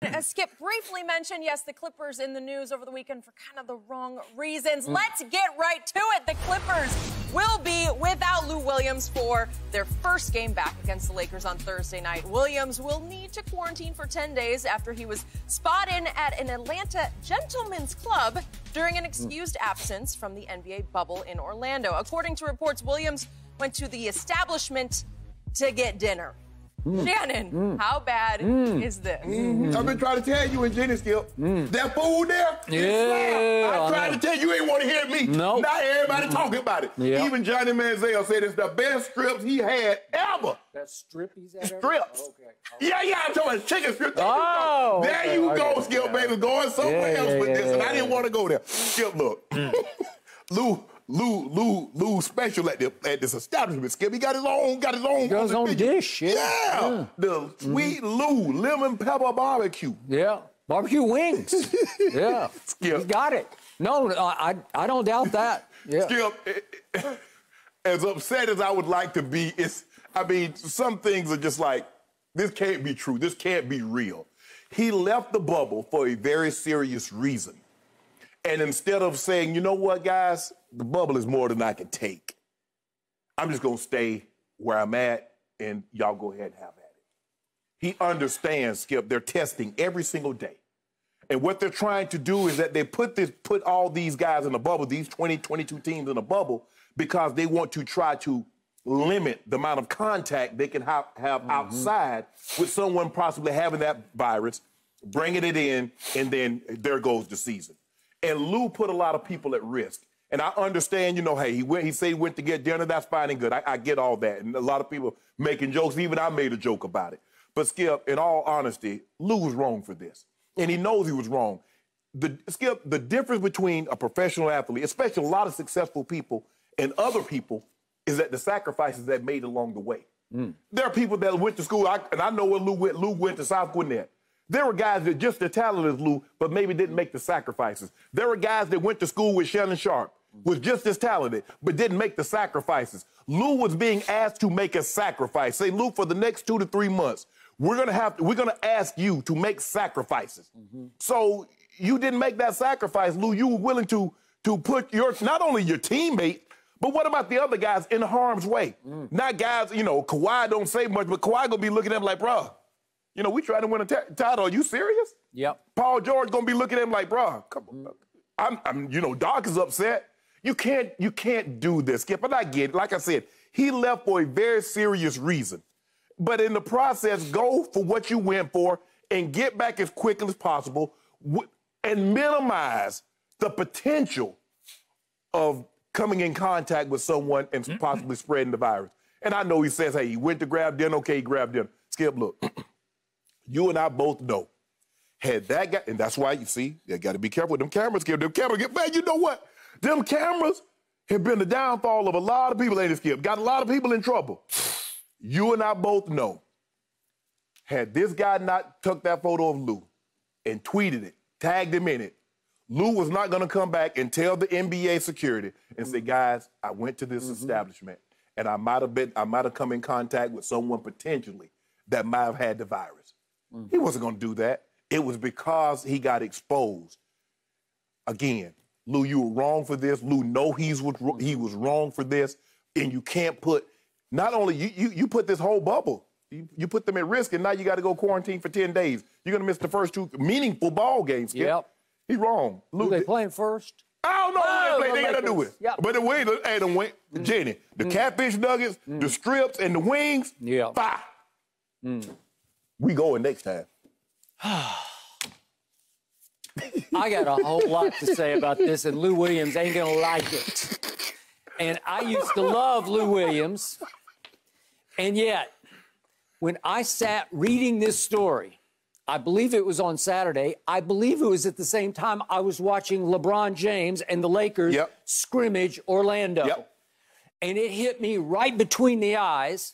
As Skip briefly mentioned, yes, the Clippers in the news over the weekend for kind of the wrong reasons. Let's get right to it. The Clippers will be without Lou Williams for their first game back against the Lakers on Thursday night. Williams will need to quarantine for 10 days after he was spotted at an Atlanta gentleman's club during an excused absence from the NBA bubble in Orlando. According to reports, Williams went to the establishment to get dinner. Shannon, how bad is this? I've been trying to tell you and Jenny, Skip. That food there, I tried to tell you, you ain't want to hear me. No. Not everybody talking about it. Yeah. Even Johnny Manziel said it's the best strips he had ever. That strip he's had ever? Strips. Okay. Yeah, I'm talking about chicken strips. Oh, there okay. you go, Okay. Skip, baby. Going somewhere else with this, and I didn't want to go there. Skip, look. Lou special at this establishment, Skip. He got his own dish, yeah. The sweet Lou lemon pepper barbecue. Yeah, barbecue wings. Yeah, Skip. He got it. No, I don't doubt that. Yeah. Skip, as upset as I would like to be, some things are just like, this can't be true. This can't be real. He left the bubble for a very serious reason. And instead of saying, you know what, guys, the bubble is more than I can take, I'm just going to stay where I'm at, and y'all go ahead and have at it. He understands, Skip, they're testing every single day. And what they're trying to do is that they put all these guys in a bubble, these 22 teams in a bubble, because they want to try to limit the amount of contact they can have outside with someone possibly having that virus, bringing it in, and then there goes the season. And Lou put a lot of people at risk. And I understand, hey, he said he went to get dinner. That's fine and good. I get all that. And a lot of people making jokes. Even I made a joke about it. But, Skip, in all honesty, Lou was wrong for this. And he knows he was wrong. Skip, the difference between a professional athlete, especially a lot of successful people, and other people is that the sacrifices that made along the way. There are people that went to school, and I know where Lou went. Lou went to South Gwinnett. There were guys that just as talented as Lou, but maybe didn't make the sacrifices. There were guys that went to school with Shannon Sharpe, was just as talented, but didn't make the sacrifices. Lou was being asked to make a sacrifice. Say, Lou, for the next 2 to 3 months, we're gonna ask you to make sacrifices. So you didn't make that sacrifice, Lou. You were willing to put not only your teammate, but what about the other guys in harm's way? Not guys, Kawhi don't say much, but Kawhi gonna be looking at him like, bruh, we trying to win a title. Are you serious? Yep. Paul George gonna be looking at him like, bro, come on. Doc is upset. You can't do this, Skip. And I get it. Like I said, he left for a very serious reason. But in the process, go for what you went for and get back as quickly as possible and minimize the potential of coming in contact with someone and possibly spreading the virus. And I know he says, hey, he went to grab dinner. Okay, he grabbed dinner. Skip, look. You and I both know, had that guy, and that's why, you see, you got to be careful with them cameras. Skip, them cameras, man, you know what? Them cameras have been the downfall of a lot of people, ain't it, Skip? Got a lot of people in trouble. You and I both know, had this guy not took that photo of Lou and tweeted it, tagged him in it, Lou was not going to come back and tell the NBA security and say, guys, I went to this establishment and I might have come in contact with someone potentially that might have had the virus. He wasn't going to do that. It was because he got exposed. Again, Lou, you were wrong for this. Lou know he was wrong for this. And you can't put, not only, you put this whole bubble, you put them at risk, and now you got to go quarantine for 10 days. You're going to miss the first 2 meaningful ball games. Yep. He's wrong. Lou, they playing first? I don't know they got to do with it. Yep. But the way they went, Jenny, the catfish nuggets, the strips, and the wings, fire. We going next time. I got a whole lot to say about this, and Lou Williams ain't gonna like it. And I used to love Lou Williams, and yet, when I sat reading this story, I believe it was on Saturday, I believe it was at the same time I was watching LeBron James and the Lakers scrimmage Orlando. And it hit me right between the eyes.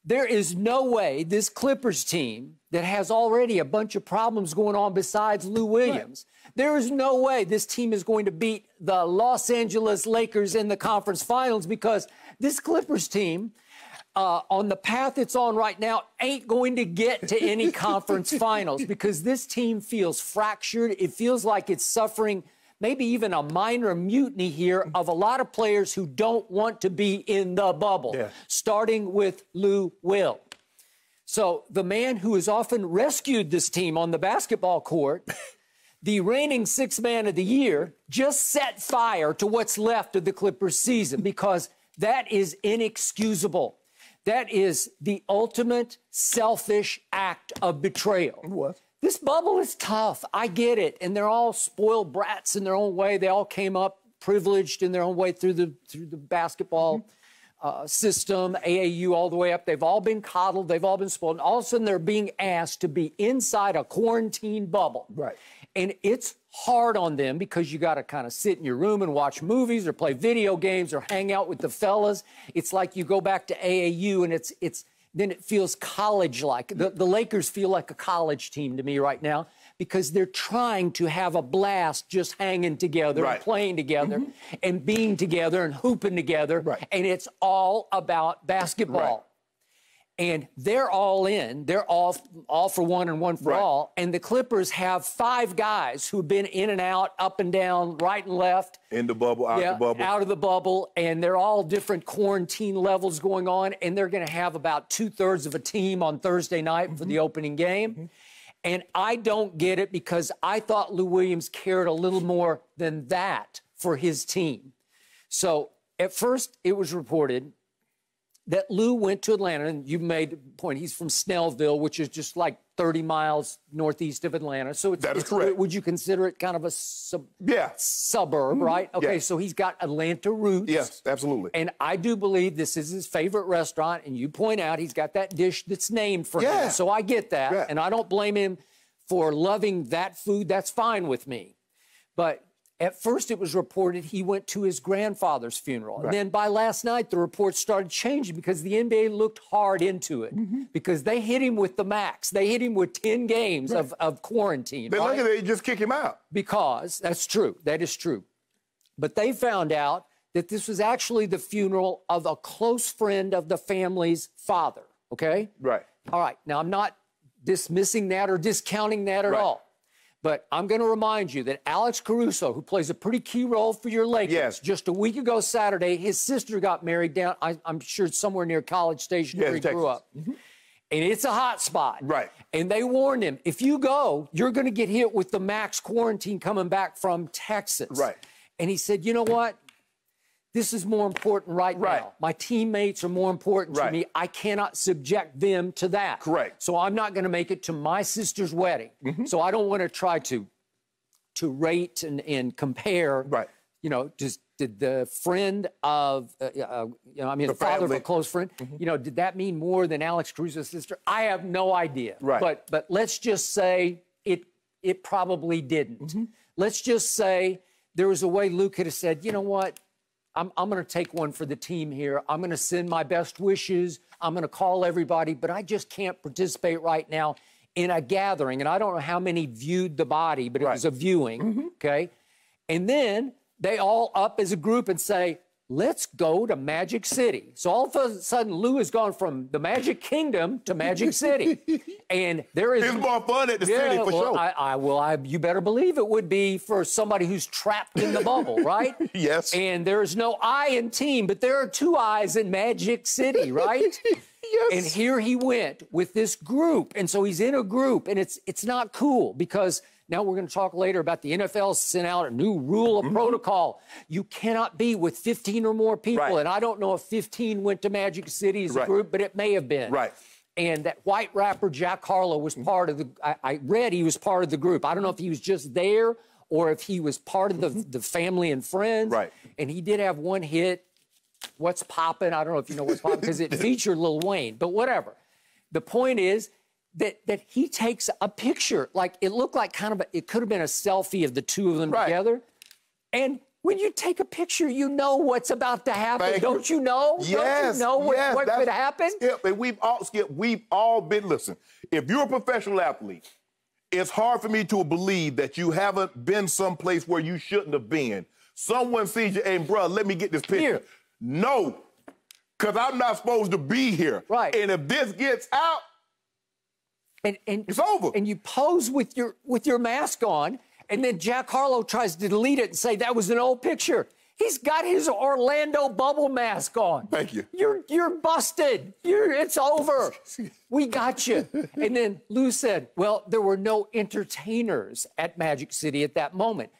There is no way this Clippers team that has already a bunch of problems going on besides Lou Williams, there is no way this team is going to beat the Los Angeles Lakers in the conference finals, because this Clippers team on the path it's on right now, ain't going to get to any conference finals because this team feels fractured. It feels like it's suffering maybe even a minor mutiny here of a lot of players who don't want to be in the bubble, starting with Lou Will. So the man who has often rescued this team on the basketball court, the reigning sixth man of the year, just set fire to what's left of the Clippers season because that is inexcusable. That is the ultimate selfish act of betrayal. What? This bubble is tough. I get it. And they're all spoiled brats in their own way. They all came up privileged in their own way through the basketball system, AAU all the way up. They've all been coddled. They've all been spoiled. And all of a sudden, they're being asked to be inside a quarantine bubble. Right. And it's hard on them because you got to kind of sit in your room and watch movies or play video games or hang out with the fellas. It's like you go back to AAU and then it feels college-like. The Lakers feel like a college team to me right now because they're trying to have a blast just hanging together and playing together and being together and hooping together. Right. And it's all about basketball. Right. And they're all in. They're all for one and one for all. And the Clippers have 5 guys who've been in and out, up and down, right and left. In the bubble, out the bubble. Out of the bubble. And they're all different quarantine levels going on. And they're going to have about 2/3 of a team on Thursday night for the opening game. And I don't get it because I thought Lou Williams cared a little more than that for his team. So at first it was reported that Lou went to Atlanta, and you made the point, he's from Snellville, which is just like 30 miles northeast of Atlanta. So that is correct. Would you consider it kind of a suburb, right? Okay, so he's got Atlanta roots. Yes, absolutely. And I do believe this is his favorite restaurant, and you point out he's got that dish that's named for him. So I get that, and I don't blame him for loving that food. That's fine with me. But at first, it was reported he went to his grandfather's funeral. And then by last night, the reports started changing because the NBA looked hard into it because they hit him with the max. They hit him with 10 games of quarantine. They look at it, just kick him out. Because that's true. That is true. But they found out that this was actually the funeral of a close friend of the family's father. Okay? Right. All right. Now, I'm not dismissing that or discounting that at all. But I'm going to remind you that Alex Caruso, who plays a pretty key role for your Lakers, just a week ago Saturday, his sister got married down, I'm sure somewhere near College Station where he grew up. And it's a hot spot. Right. And they warned him, if you go, you're going to get hit with the max quarantine coming back from Texas. Right. And he said, you know what? This is more important right now. My teammates are more important to me. I cannot subject them to that. Correct. So I'm not going to make it to my sister's wedding. So I don't want to try to rate and compare. Right. You know, just did the friend of, the father of a close friend, did that mean more than Alex Caruso's sister? I have no idea. Right. But let's just say it probably didn't. Let's just say there was a way Luke could have said, you know what? I'm going to take one for the team here. I'm going to send my best wishes. I'm going to call everybody, but I just can't participate right now in a gathering. And I don't know how many viewed the body, but it was a viewing, okay? And then they all up as a group and say, let's go to Magic City. So all of a sudden, Lou has gone from the Magic Kingdom to Magic City. And there is... It's more fun at the city, for sure. You better believe it would be for somebody who's trapped in the bubble, right? Yes. And there's no I in team, but there are 2 I's in Magic City, right? Yes. And here he went with this group. And so he's in a group, and it's not cool because... Now we're going to talk later about the NFL sent out a new rule of protocol. You cannot be with 15 or more people. And I don't know if 15 went to Magic City as a group, but it may have been. Right. And that white rapper, Jack Harlow, was part of the... I read he was part of the group. I don't know if he was just there or if he was part of the family and friends. Right. And he did have one hit, What's Poppin'? I don't know if you know What's Poppin' because it featured Lil Wayne, but whatever. The point is... That he takes a picture, like it looked like kind of it could have been a selfie of the 2 of them together. And when you take a picture, you know what's about to happen. Don't you know? Yes. Don't you know what could happen? Skip, and we've all been, listen, if you're a professional athlete, it's hard for me to believe that you haven't been someplace where you shouldn't have been. Someone sees you, hey, bro, let me get this picture. No. because I'm not supposed to be here. Right. And if this gets out, and it's over. And you pose with your mask on, and then Jack Harlow tries to delete it and say that was an old picture. He's got his Orlando bubble mask on. Thank you. You're busted. It's over. We got you. And then Lou said, well, there were no entertainers at Magic City at that moment.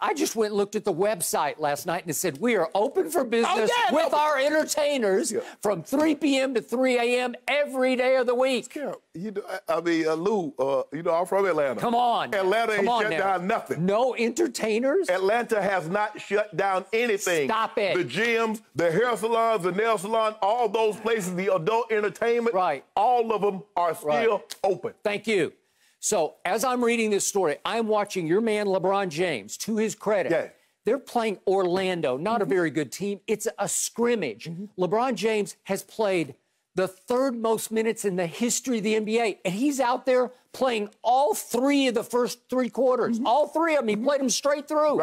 I just went and looked at the website last night and it said, we are open for business with our entertainers from 3 p.m. to 3 a.m. every day of the week. You know, I mean, Lou, you know, I'm from Atlanta. Come on. Atlanta ain't shut down nothing. No entertainers? Atlanta has not shut down anything. Stop it. The gyms, the hair salons, the nail salon, all those places, the adult entertainment, all of them are still open. Thank you. So as I'm reading this story, I'm watching your man LeBron James, to his credit. They're playing Orlando, not a very good team. It's a scrimmage. LeBron James has played the third most minutes in the history of the NBA, and he's out there playing all 3 of the first 3 quarters. All 3 of them. He played them straight through.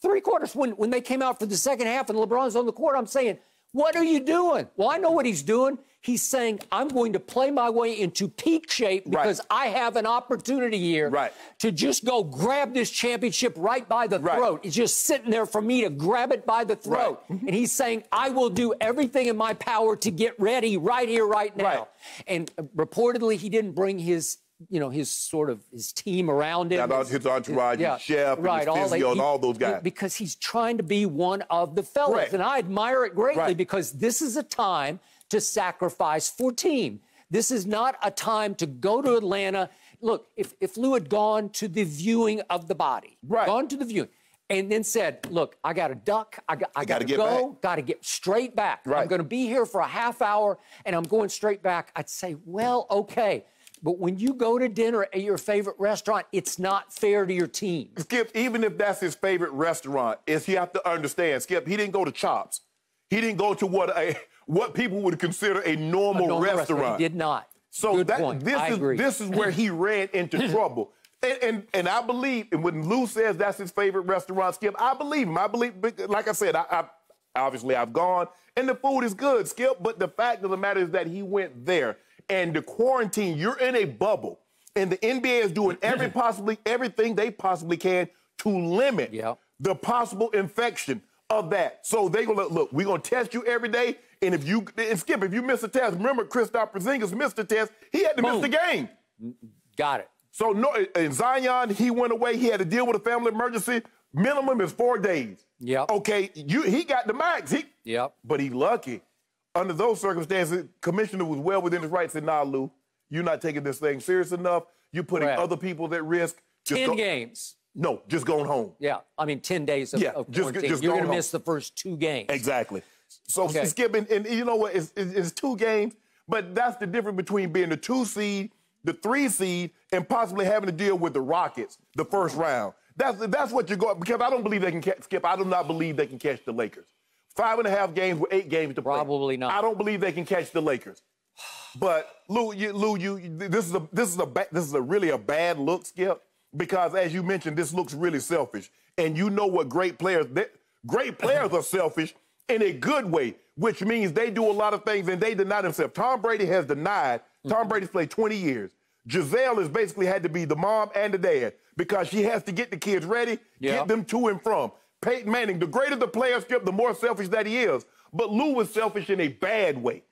3 quarters. When they came out for the second half and LeBron's on the court, I'm saying, what are you doing? Well, I know what he's doing. He's saying, I'm going to play my way into peak shape because I have an opportunity here to just go grab this championship right by the throat. It's just sitting there for me to grab it by the throat. And he's saying, I will do everything in my power to get ready right here, right now. And reportedly, he didn't bring his, you know, his team around him. His entourage, his chef, and his physio, and all those guys. Because he's trying to be one of the fellas. And I admire it greatly because this is a time to sacrifice for team. This is not a time to go to Atlanta. Look, if Lou had gone to the viewing of the body, gone to the viewing, and then said, look, I got to duck, I got to go, got to get straight back. I'm going to be here for a half hour, and I'm going straight back. I'd say, well, okay. But when you go to dinner at your favorite restaurant, it's not fair to your team. Skip, even if that's his favorite restaurant, you have to understand, Skip, he didn't go to Chops. He didn't go to what people would consider a normal restaurant. He did not. So this is where he ran into trouble. And I believe, and when Lou says that's his favorite restaurant, Skip, I believe him. I believe, like I said, obviously I've gone, and the food is good, Skip, but the fact of the matter is that he went there. And the quarantine, you're in a bubble, and the NBA is doing everything they possibly can to limit the possible infection of that. So they're going to, look, we're going to test you every day, and Skip, if you miss a test, remember Kristaps Porzingis missed a test, he had to miss the game. Got it. So in Zion, he went away, he had to deal with a family emergency, minimum is 4 days. Okay, he got the max, but he lucky. Under those circumstances, commissioner was well within his rights, said, nah, Lou, you're not taking this thing serious enough. You're putting other people at risk. 10 games. No, just going home. I mean, 10 days of quarantine. You're going to miss the first 2 games. Exactly. So Skip, and you know what, it's 2 games, but that's the difference between being the 2 seed, the 3 seed, and possibly having to deal with the Rockets the first round. That's what you're going, because I don't believe they can catch, Skip, I do not believe they can catch the Lakers. 5.5 games with 8 games to play. Probably not. I don't believe they can catch the Lakers. But Lou, this is really a bad look, Skip, because as you mentioned, this looks really selfish. And you know what great players are selfish in a good way, which means they do a lot of things and they deny themselves. Tom Brady has denied. Tom Brady's played 20 years. Giselle has basically had to be the mom and the dad because she has to get the kids ready, get them to and from. Peyton Manning, the greater the player, Skip, the more selfish that he is. But Lou is selfish in a bad way.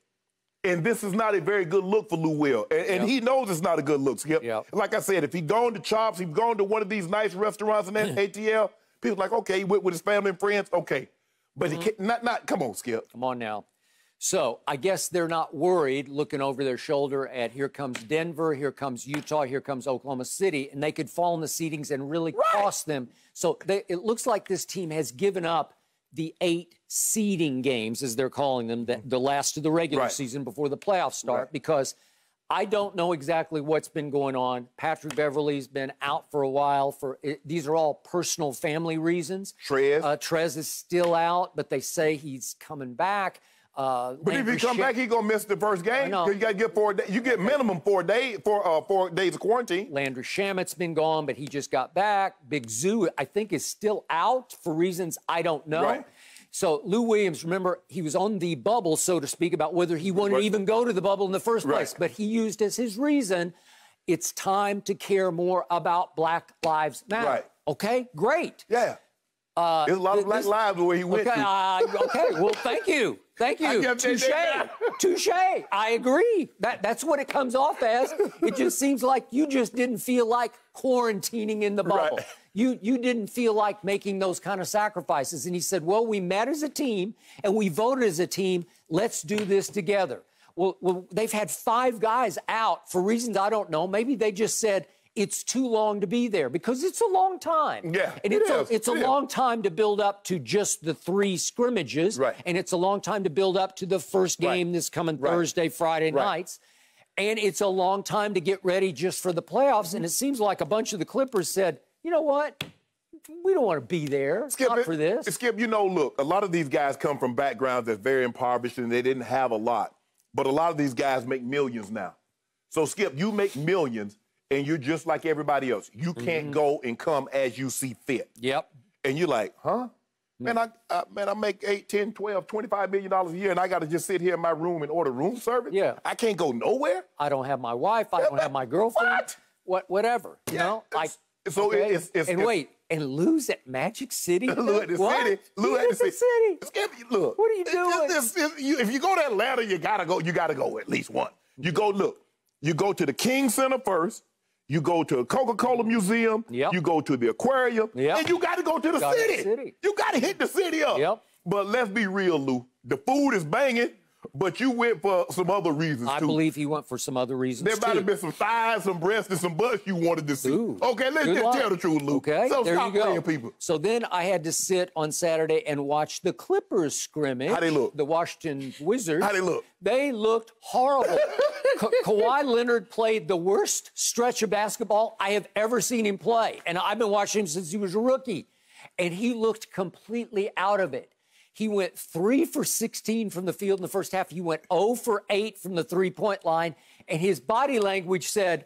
And this is not a very good look for Lou Will. And he knows it's not a good look, Skip. Like I said, if he'd gone to Chops, he'd gone to one of these nice restaurants in ATL, people are like, okay, he went with his family and friends, okay. But he can't, come on, Skip. Come on now. So I guess they're not worried looking over their shoulder at here comes Denver, here comes Utah, here comes Oklahoma City, and they could fall in the seedings and really cost them. So it looks like this team has given up the 8 seeding games, as they're calling them, the last of the regular season before the playoffs start, because I don't know exactly what's been going on. Patrick Beverley's been out for a while. These are all personal family reasons. Trez is still out, but they say he's coming back. But if he come back, he's gonna miss the first game. You got to get 4 days. You get minimum 4 days for 4 days of quarantine. Landry Shamit's been gone, but he just got back. Big Zoo, I think, is still out for reasons I don't know. So Lou Williams, remember, he was on the bubble, so to speak, about whether he wanted to even go to the bubble in the first place. But he used as his reason, it's time to care more about Black Lives Matter. Right. Okay, great. Yeah. There's a lot of Black lives where he went to. Okay, well, thank you. Thank you. Touche. Touche. I agree. That's what it comes off as. It just seems like you just didn't feel like quarantining in the bubble. Right. You didn't feel like making those kind of sacrifices. And he said, well, we met as a team and we voted as a team. Let's do this together. Well, they've had 5 guys out for reasons I don't know. Maybe they just said, it's too long to be there because it's a long time. Yeah, and it's a long time to build up to just the 3 scrimmages. Right. And it's a long time to build up to the first game this coming Thursday, Friday nights. And it's a long time to get ready just for the playoffs. And it seems like a bunch of the Clippers said, you know what? We don't want to be there for this. Skip, you know, look, a lot of these guys come from backgrounds that's very impoverished and they didn't have a lot. But a lot of these guys make millions now. So, Skip, you make millions. And you're just like everybody else. You can't go and come as you see fit. Yep. And you're like, huh? Man, I make $8, $10, $12, $25 million a year, and I got to just sit here in my room and order room service? Yeah. I can't go nowhere? I don't have my wife. I don't have my girlfriend. Whatever. You know? So okay. it's and Lou's at Magic City? Lou at the city. Lou at the city. Skip, look. What are you doing? If you go to Atlanta, you gotta go at least one. You go to the King Center first. You go to a Coca-Cola museum. Yep. You go to the aquarium. Yep. And you got to go to the city. You got to hit the city up. Yep. But let's be real, Lou. The food is banging, but you went for some other reasons, I believe he went for some other reasons, There might have been some thighs, some breasts, and some butts you wanted to see. Ooh, okay, let's just tell the truth, Lou. Okay, so there stop you go. playing people. So then I had to sit on Saturday and watch the Clippers scrimmage. How they look? The Washington Wizards. How they look? They looked horrible. Kawhi Leonard played the worst stretch of basketball I have ever seen him play. And I've been watching him since he was a rookie. And he looked completely out of it. He went 3 for 16 from the field in the first half. He went 0 for 8 from the three-point line. And his body language said,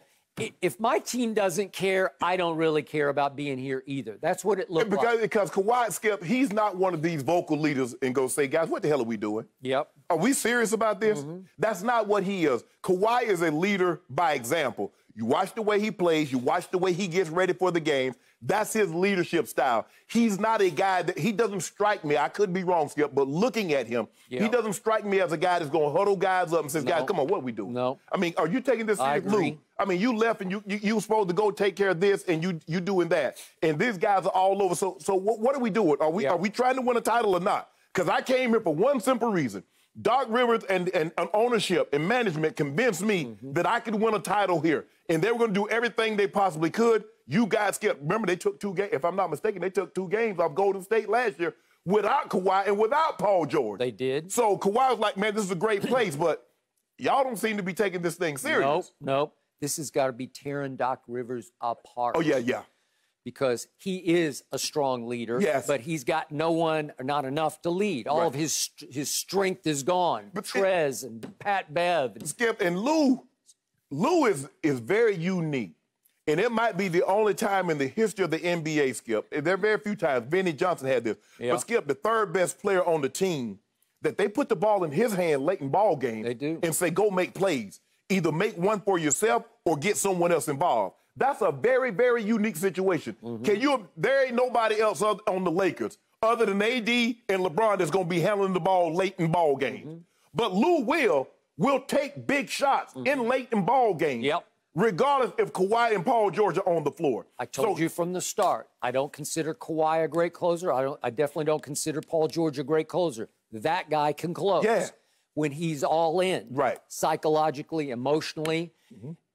if my team doesn't care, I don't really care about being here either. That's what it looked like. Because Kawhi, Skip, he's not one of these vocal leaders and go say, guys, what the hell are we doing? Yep. Are we serious about this? That's not what he is. Kawhi is a leader by example. You watch the way he plays. You watch the way he gets ready for the games. That's his leadership style. He's not a guy that, he doesn't strike me, I could be wrong, Skip, but looking at him, he doesn't strike me as a guy that's going to huddle guys up and says, guys, come on, what are we doing? No. I mean, are you taking this serious, Lou? I mean, you left and you were supposed to go take care of this and you doing that. And these guys are all over. So what are we doing? Are we trying to win a title or not? Because I came here for one simple reason. Doc Rivers and ownership and management convinced me that I could win a title here. And they were going to do everything they possibly could. You guys remember they took 2 games, if I'm not mistaken, they took 2 games off Golden State last year without Kawhi and without Paul George. They did. So Kawhi was like, man, this is a great place, but y'all don't seem to be taking this thing serious. Nope. This has got to be tearing Doc Rivers apart. Oh, yeah. Because he is a strong leader, but he's got no one, or not enough to lead. All of his strength is gone. But Trez and Pat Bev. Skip, and Lou is very unique. And it might be the only time in the history of the NBA, Skip. There are very few times. Benny Johnson had this. But, Skip, the third best player on the team, that they put the ball in his hand late in ball games and say, go make plays. Either make one for yourself or get someone else involved. That's a very, very unique situation. There ain't nobody else on the Lakers other than AD and LeBron that's going to be handling the ball late in ball games. But Lou will take big shots in late in ball games. Regardless if Kawhi and Paul George are on the floor. I told you from the start, I don't consider Kawhi a great closer. I definitely don't consider Paul George a great closer. That guy can close when he's all in. Psychologically, emotionally.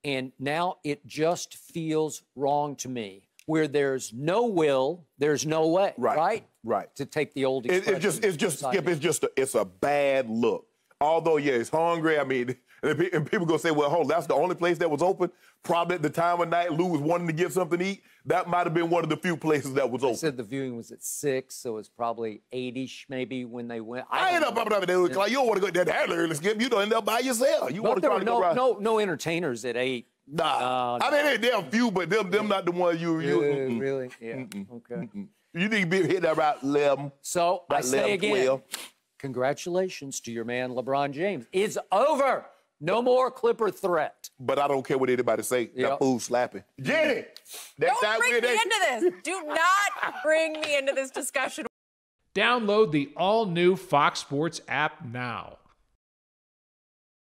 And now it just feels wrong to me. Where there's no will, there's no way. Right. To take the old expression. It's a bad look. Although, it's hungry. I mean, and people go say, well, hold on, that's the only place that was open. Probably at the time of night, Lou was wanting to get something to eat. That might have been one of the few places that was open. They said the viewing was at 6, so it was probably 8-ish maybe when they went. I ain't up there. Like, you don't want to go that early, Skip. You don't end up by yourself. You want to try to go around. No entertainers at 8. Nah. I mean, they're few, but them not the ones you. Really? Yeah. Okay. You need to be hitting about 11. So I say 11, again, 12. congratulations to your man, LeBron James. It's over. No more Clipper threat. But I don't care what anybody say. Yep. That fool slapping. Jenny! Don't bring me into this. Do not bring me into this discussion. Download the all-new Fox Sports app now.